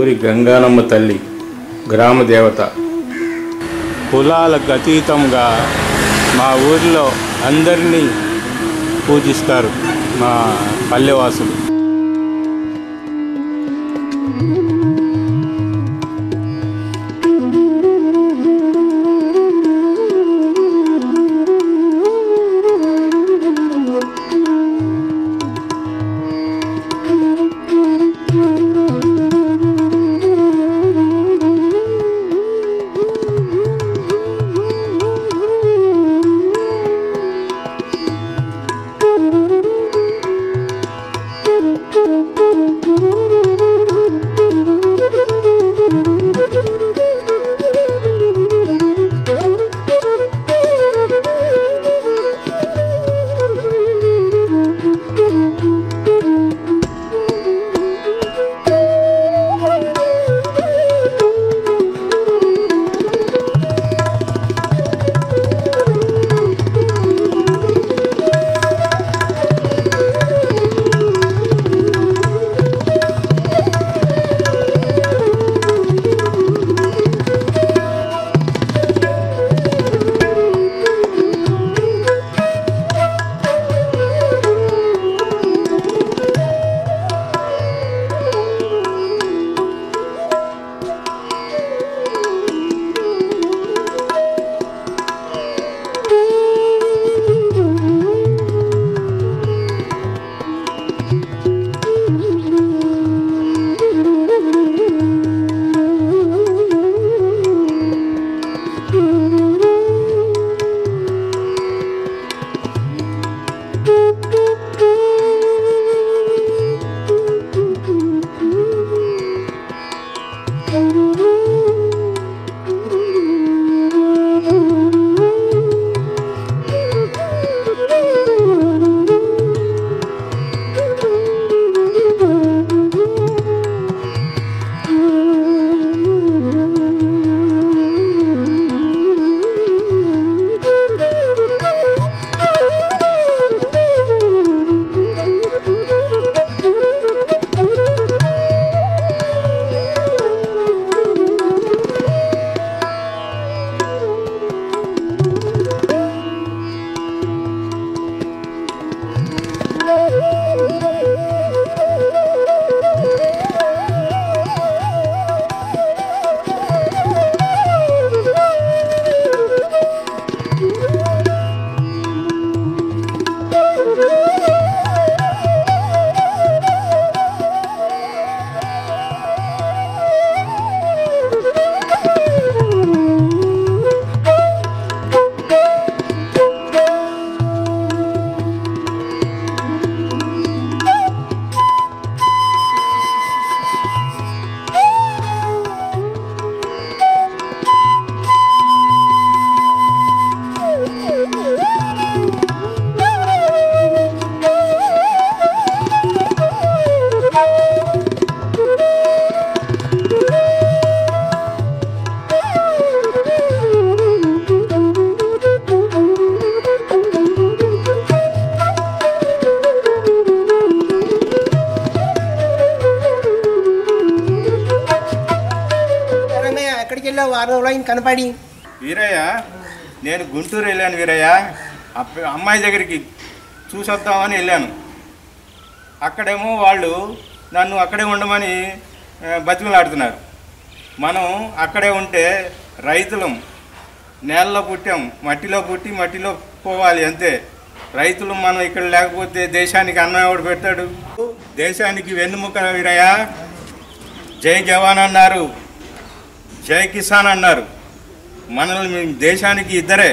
ఊరి గంగానమ్మ తల్లి గ్రామ దేవత. కులాలకు అతీతంగా మా ఊరిలో అందరినీ పూజిస్తారు మా పల్లెవాసులు. కనపడి వీరయ్య, నేను గుంటూరు వెళ్ళాను వీరయ్య. అమ్మాయి దగ్గరికి చూసొద్దామని వెళ్ళాను. అక్కడేమో వాళ్ళు నన్ను అక్కడే ఉండమని బతిమలాడుతున్నారు. మనం అక్కడే ఉంటే రైతులం, నేలలో పుట్టాం, మట్టిలో పుట్టి మట్టిలో పోవాలి అంతే. రైతులు మనం ఇక్కడ లేకపోతే దేశానికి అన్నం ఎవడు పెడతాడు? దేశానికి వెన్నుముక వీరయ్య. జై జవాన్ అన్నారు, జై కిసాన్ అన్నారు. మనల్ని దేశానికి ఇద్దరే,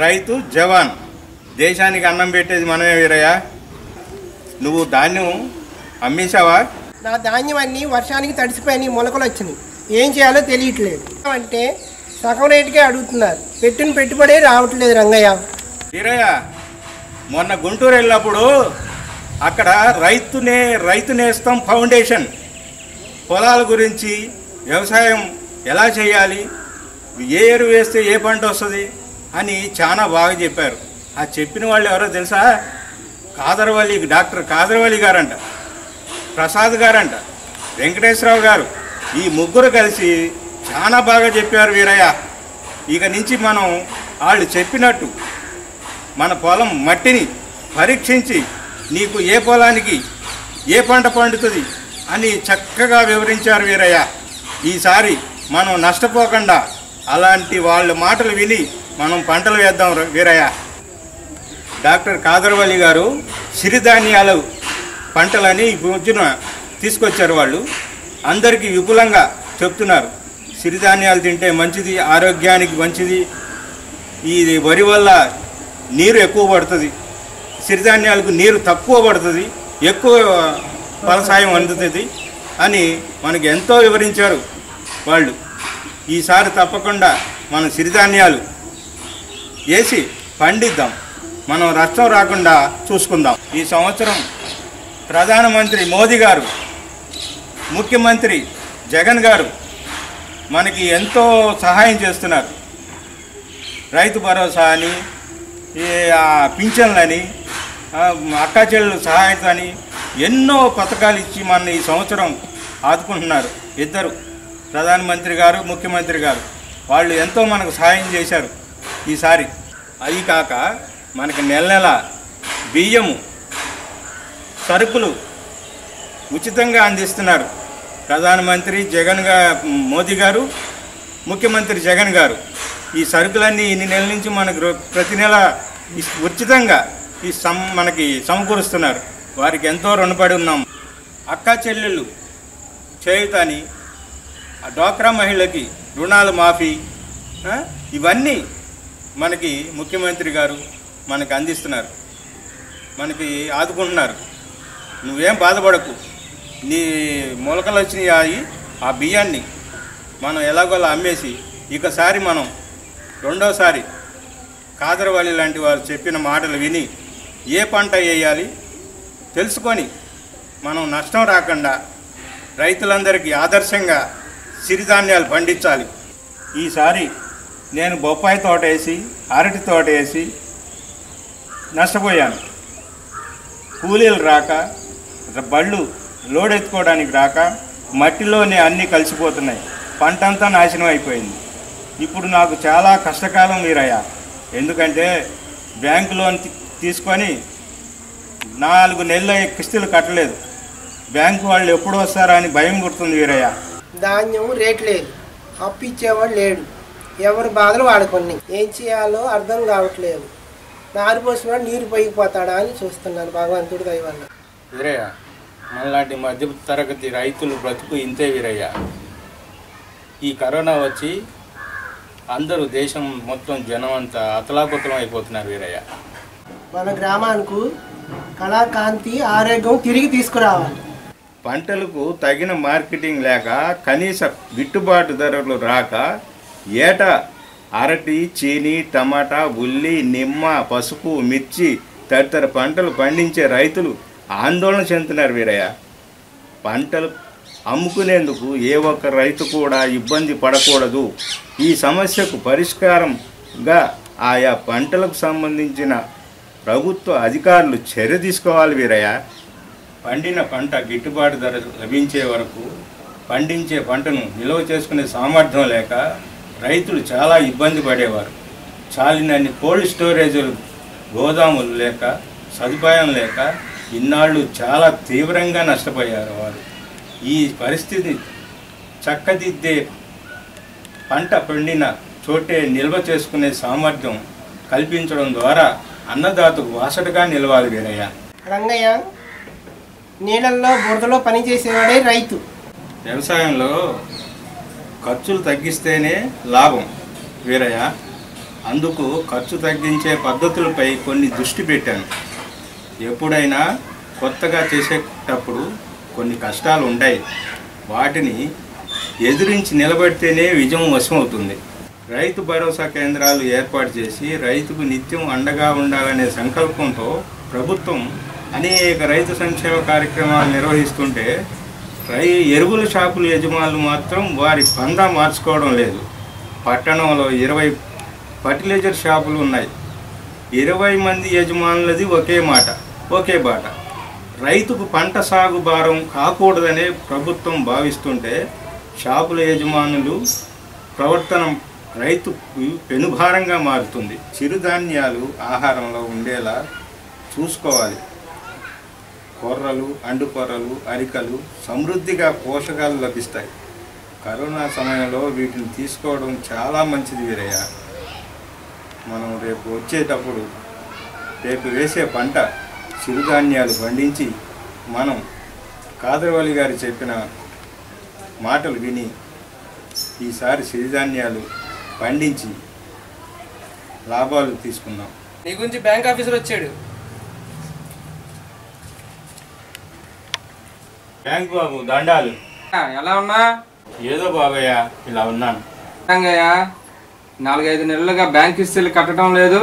రైతు జవాన్. దేశానికి అన్నం పెట్టేది మనమే వీరయ్య. నువ్వు ధాన్యం అమ్మేశావా? నా ధాన్యం అన్నీ వర్షానికి తడిసిపోయి మొలకలు వచ్చినాయి. ఏం చేయాలో తెలియట్లేదు. అంటే సగం రేటుకే అడుగుతున్నారు. పెట్టిన పెట్టుబడే రావట్లేదు రంగయ్య. వీరయ్య, మొన్న గుంటూరు వెళ్ళినప్పుడు అక్కడ రైతు నేస్తం ఫౌండేషన్ పొలాల గురించి, వ్యవసాయం ఎలా చేయాలి, ఏ ఎరువు వేస్తే ఏ పంట వస్తుంది అని చాలా బాగా చెప్పారు. ఆ చెప్పిన వాళ్ళు ఎవరో తెలుసా? డాక్టర్ కాదరవల్లి గారంట, ప్రసాద్ గారంట. వెంకటేశ్వరరావు గారు ఈ ముగ్గురు కలిసి చాలా బాగా చెప్పారు వీరయ్య. ఇక నుంచి మనం వాళ్ళు చెప్పినట్టు మన పొలం మట్టిని పరీక్షించి నీకు ఏ పొలానికి ఏ పంట పండుతుంది అని చక్కగా వివరించారు వీరయ్య. ఈసారి మనం నష్టపోకుండా అలాంటి వాళ్ళ మాటలు విని మనం పంటలు వేద్దాం వీరయ్య. డాక్టర్ కాదర్వల్లి గారు సిరిధాన్యాలు పంటలని ఈ రోజున తీసుకొచ్చారు. వాళ్ళు అందరికీ విపులంగా చెప్తున్నారు. సిరిధాన్యాలు తింటే మంచిది, ఆరోగ్యానికి మంచిది, ఈ వరి వల్ల నీరు ఎక్కువ పడుతుంది, సిరిధాన్యాలకు నీరు తక్కువ పడుతుంది, ఎక్కువ ఫలసాయం అందుతుంది అని మనకి ఎంతో వివరించారు వాళ్ళు. ఈసారి తప్పకుండా మనం సిరిధాన్యాలు వేసి పండిద్దాం, మనం నష్టం రాకుండా చూసుకుందాం. ఈ సంవత్సరం ప్రధానమంత్రి మోదీ గారు, ముఖ్యమంత్రి జగన్ గారు మనకి ఎంతో సహాయం చేస్తున్నారు. రైతు భరోసా అని, పింఛన్లని, అక్కా చెల్లెలు సహాయం అని ఎన్నో పథకాలు ఇచ్చి మన ఈ సంవత్సరం ఆదుకుంటున్నారు. ఇద్దరు ప్రధానమంత్రి గారు, ముఖ్యమంత్రి గారు వాళ్ళు ఎంతో మనకు సహాయం చేశారు ఈసారి. అది కాక మనకి నెల నెల బియ్యము, సరుకులు ఉచితంగా అందిస్తున్నారు ప్రధానమంత్రి మోదీ గారు, ముఖ్యమంత్రి జగన్ గారు. ఈ సరుకులన్నీ ఇన్ని నెలల నుంచి మనకు ప్రతి నెల ఉచితంగా మనకి సమకూరుస్తున్నారు. వారికి ఎంతో రుణపడి ఉన్నాం. అక్కా చెల్లెళ్ళు చేయుతని, డ్వాక్రా మహిళకి రుణాలు మాఫీ, ఇవన్నీ మనకి ముఖ్యమంత్రి గారు మనకి అందిస్తున్నారు, మనకి ఆదుకుంటున్నారు. నువ్వేం బాధపడకు, నీ మొలకలు వచ్చినాయి ఆ బియ్యాన్ని మనం ఎలాగోలా అమ్మేసి ఇకసారి మనం రెండోసారి కాదర్వల్లి లాంటి వారు చెప్పిన మాటలు విని ఏ పంట వేయాలి తెలుసుకొని మనం నష్టం రాకుండా రైతులందరికీ ఆదర్శంగా సిరిధాన్యాలు పండించాలి. ఈసారి నేను బొప్పాయి తోట వేసి, అరటి తోట వేసి నష్టపోయాను. కూలీలు రాక, బళ్ళు లోడ్ ఎత్తుకోవడానికి రాక మట్టిలోనే అన్నీ కలిసిపోతున్నాయి, పంట అంతా నాశనం అయిపోయింది. ఇప్పుడు నాకు చాలా కష్టకాలం వీరయ్య. ఎందుకంటే బ్యాంకు లోన్ తీసుకొని 4 నెలల కిస్తులు కట్టలేదు. బ్యాంకు వాళ్ళు ఎప్పుడు వస్తారా అని భయం గుర్తుంది వీరయ్య. ధాన్యం రేట్ లేదు, అప్పు ఇచ్చేవాడు లేడు, ఎవరి బాధలు వాడుకొని ఏం చేయాలో అర్థం కావట్లేదు. నారు పోసినవాడు నీరు పోయిపోతాడా అని చూస్తున్నాను భగవంతుడి దయ వల్ల. వీరయ్య, మనలాంటి మధ్య తరగతి రైతులు బ్రతుకు ఇంతే వీరయ్య. ఈ కరోనా వచ్చి అందరూ దేశం మొత్తం జనం అంతా అతలాకుతలం అయిపోతున్నారు వీరయ్య. మన గ్రామానికి కళాకాంతి, ఆరోగ్యం తిరిగి తీసుకురావాలి. పంటలకు తగిన మార్కెటింగ్ లేక, కనీస గిట్టుబాటు ధరలు రాక ఏటా అరటి, చీని, టమాటా, ఉల్లి, నిమ్మ, పసుపు, మిర్చి తదితర పంటలు పండించే రైతులు ఆందోళన చెందుతున్నారు వీరయ్య. పంటలు అమ్ముకునేందుకు ఏ ఒక్క రైతు కూడా ఇబ్బంది పడకూడదు. ఈ సమస్యకు పరిష్కారంగా ఆయా పంటలకు సంబంధించిన ప్రభుత్వ అధికారులు చర్య తీసుకోవాలి వీరయ్య. పండిన పంట గిట్టుబాటు ధర లభించే వరకు పండించే పంటను నిల్వ చేసుకునే సామర్థ్యం లేక రైతులు చాలా ఇబ్బంది పడేవారు. చాలినన్ని కోల్డ్ స్టోరేజీలు, గోదాములు లేక, సదుపాయం లేక ఇన్నాళ్ళు చాలా తీవ్రంగా నష్టపోయారు వారు. ఈ పరిస్థితి చక్కదిద్దే పంట పండిన చోటే నిల్వ చేసుకునే సామర్థ్యం కల్పించడం ద్వారా అన్నదాతకు వాసటగా నిలవాలి వీరయ్య. రంగయ్య, నీళ్ళల్లో బురదలో పనిచేసేవాడే రైతు. వ్యవసాయంలో ఖర్చులు తగ్గిస్తేనే లాభం వీరయ్య. అందుకు ఖర్చు తగ్గించే పద్ధతులపై కొన్ని దృష్టి పెట్టాను. ఎప్పుడైనా కొత్తగా చేసేటప్పుడు కొన్ని కష్టాలు ఉంటాయి. వాటిని ఎదిరించి నిలబడితేనే విజయం వశమవుతుంది. రైతు భరోసా కేంద్రాలు ఏర్పాటు చేసి రైతుకు నిత్యం అండగా ఉండాలనే సంకల్పంతో ప్రభుత్వం అనేక రైతు సంక్షేమ కార్యక్రమాలు నిర్వహిస్తుంటే ఎరువుల షాపుల యజమానులు మాత్రం వారి పందా మార్చుకోవడం లేదు. పట్టణంలో 20 ఫర్టిలైజర్ షాపులు ఉన్నాయి. 20 మంది యజమానులది ఒకే మాట, ఒకే బాట. రైతుకు పంట సాగు భారం కాకూడదనే ప్రభుత్వం భావిస్తుంటే షాపుల యజమానులు ప్రవర్తన రైతుకు పెనుభారంగా మారుతుంది. చిరుధాన్యాలు ఆహారంలో ఉండేలా చూసుకోవాలి. కొర్రలు, అండుకొర్రలు, అరికలు సమృద్ధిగా పోషకాలు లభిస్తాయి. కరోనా సమయంలో వీటిని తీసుకోవడం చాలా మంచిది వీరయ్య. మనం రేపు వేసే పంట చిరుధాన్యాలు పండించి మనం కాదరవల్లి గారు చెప్పిన మాటలు విని ఈసారి సిరిధాన్యాలు పండించి లాభాలు తీసుకున్నాం. నీ గురించి బ్యాంక్ ఆఫీసర్ వచ్చాడు. బ్యాంక్ బాబు దండాలు. ఎలా ఉన్నా? ఏదో బాబయ్య ఇలా ఉన్నాను. రంగయ్య 4-5 నెలలుగా బ్యాంక్ కిస్తీలు కట్టడం లేదు.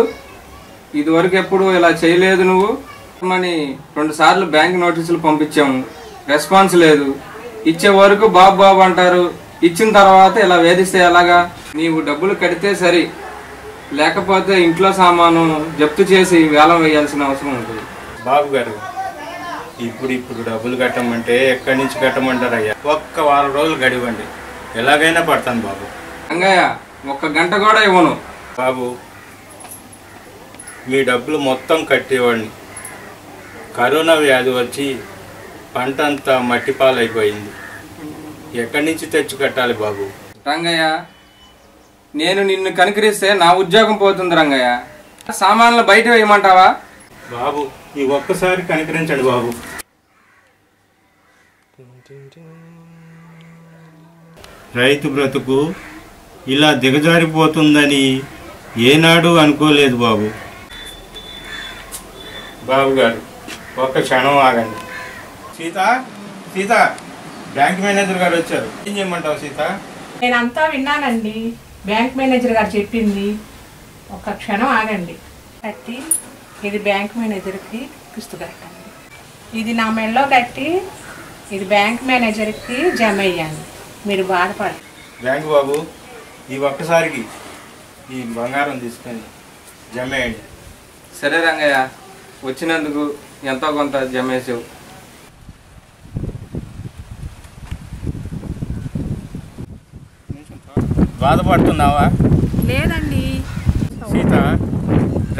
ఇదివరకు ఎప్పుడు ఇలా చేయలేదు నువ్వు. అని 2 సార్లు బ్యాంక్ నోటీసులు పంపించాము, రెస్పాన్స్ లేదు. ఇచ్చే వరకు బాబు బాబు అంటారు, ఇచ్చిన తర్వాత ఇలా వేధిస్తే ఎలాగా? నీవు డబ్బులు కడితే సరి, లేకపోతే ఇంట్లో సామాను జప్తు చేసి వేలం వేయాల్సిన అవసరం ఉంటుంది. బాబు గారు ఇప్పుడు డబ్బులు కట్టమంటే ఎక్కడి నుంచి కట్టమంటారయ్యా? ఒక్క వారం రోజులు గడివండి, ఎలాగైనా పడతాను బాబు. రంగయ్య 1 గంట కూడా ఇవ్వను. బాబు మీ డబ్బులు మొత్తం కట్టేవాడిని. కరోనా వ్యాధి వచ్చి పంట అంతా మట్టిపాలైపోయింది. ఎక్కడి నుంచి తెచ్చి కట్టాలి బాబు? రంగయ్య నేను నిన్ను కనికరిస్తే నా ఉద్యోగం పోతుంది రంగయ్య. సామాన్లు బయట వేయమంటావా? బాబు ఈ ఒక్కసారి కనికరించండి బాబు. రైతు బ్రతుకు ఇలా దిగజారిపోతుందని ఏనాడు అనుకోలేదు బాబు. బాబు గారు ఒక్క క్షణం ఆగండి. సీత బ్యాంక్ మేనేజర్ గారు వచ్చారు. ఏం చేయమంటావు సీత? నేనంతా విన్నానండి, బ్యాంక్ మేనేజర్ గారు చెప్పింది. ఒక్క క్షణం ఆగండి. కట్టి ఇది బ్యాంక్ మేనేజర్కి కిస్తు కట్టండి. ఇది నా మెడలో కట్టి ఇది బ్యాంక్ మేనేజర్కి జమ అయ్యాను. మీరు బాధపడండి. బ్యాంక్ బాబు ఈ ఒక్కసారికి ఈ బంగారం తీసుకొని జమ అయ్యండి. సరే రంగయ్య, వచ్చినందుకు ఎంతో కొంత జమేసావు. బాధపడుతున్నావా? లేదండి సీత,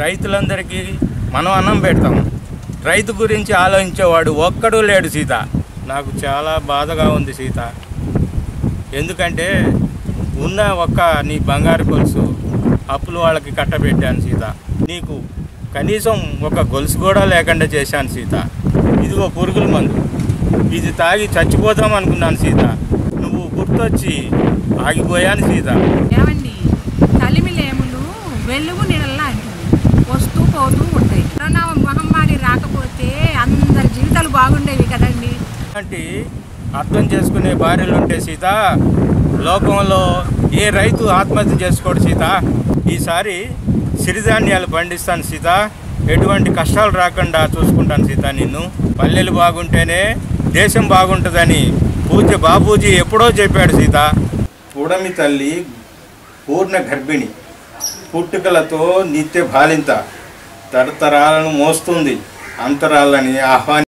రైతులందరికీ మనం అన్నం పెడతాం. రైతు గురించి ఆలోచించేవాడు ఒక్కడూ లేడు సీత. నాకు చాలా బాధగా ఉంది సీత. ఎందుకంటే ఉన్న నీ బంగారు గొలుసు అప్పులు వాళ్ళకి కట్టబెట్టాను సీత. నీకు కనీసం ఒక గొలుసు కూడా లేకుండా చేశాను సీత. ఇదిగో పురుగుల మందు, ఇది తాగి చచ్చిపోతాం అనుకున్నాను సీత. నువ్వు గుర్తొచ్చి ఆగిపోయాను సీత. ఏమండి, కలిమిలేములు వెలుగు నీడల్లా అంటుంది, వస్తూ పోతూ ఉంటాయి. కరోనా మహమ్మారి రాకపోతే అందరి జీవితాలు బాగుండేవి కదండి. అంటే అర్థం చేసుకునే భార్యలు ఉంటే సీత, లోకంలో ఏ రైతు ఆత్మహత్య చేసుకోడు సీత. ఈసారి సిరిధాన్యాలు పండిస్తాను సీత. ఎటువంటి కష్టాలు రాకుండా చూసుకుంటాను సీత నిన్ను. పల్లెలు బాగుంటేనే దేశం బాగుంటుందని పూజ్య బాపూజీ ఎప్పుడో చెప్పాడు సీత. ఉడమి తల్లి పూర్ణ గర్భిణి, పుట్టుకలతో నిత్య బాలింత, తరతరాలను మోస్తుంది, అంతరాలని ఆహ్వాని